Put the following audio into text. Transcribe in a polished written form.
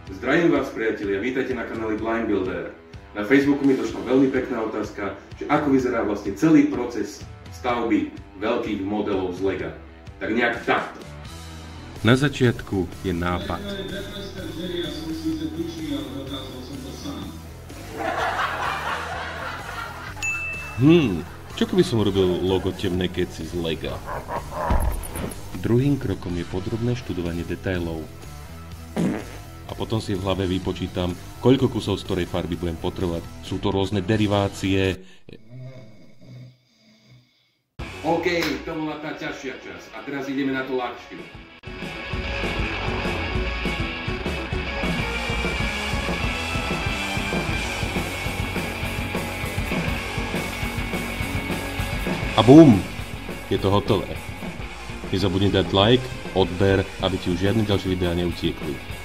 Zdravím vás, priatelia, vítajte na kanáli Blind Builder. Na Facebooku mi došla veľmi pekná otázka, že ako vyzerá vlastne celý proces stavby veľkých modelov z Lega. Tak nejak takto. Na začiatku je nápad. Čo keby som robil logo temnej keci z Lega? Druhým krokom je podrobné študovanie detailov. A potom si v hlave vypočítam, koľko kusov z ktorej farby budem potrebovať. Sú to rôzne derivácie. OK, to bola tá ťažšia časť. A teraz ideme na to ľahšiu. A bum! Je to hotové. Nezabudni dať like, odber, aby ti už žiadne ďalšie videá neutiekli.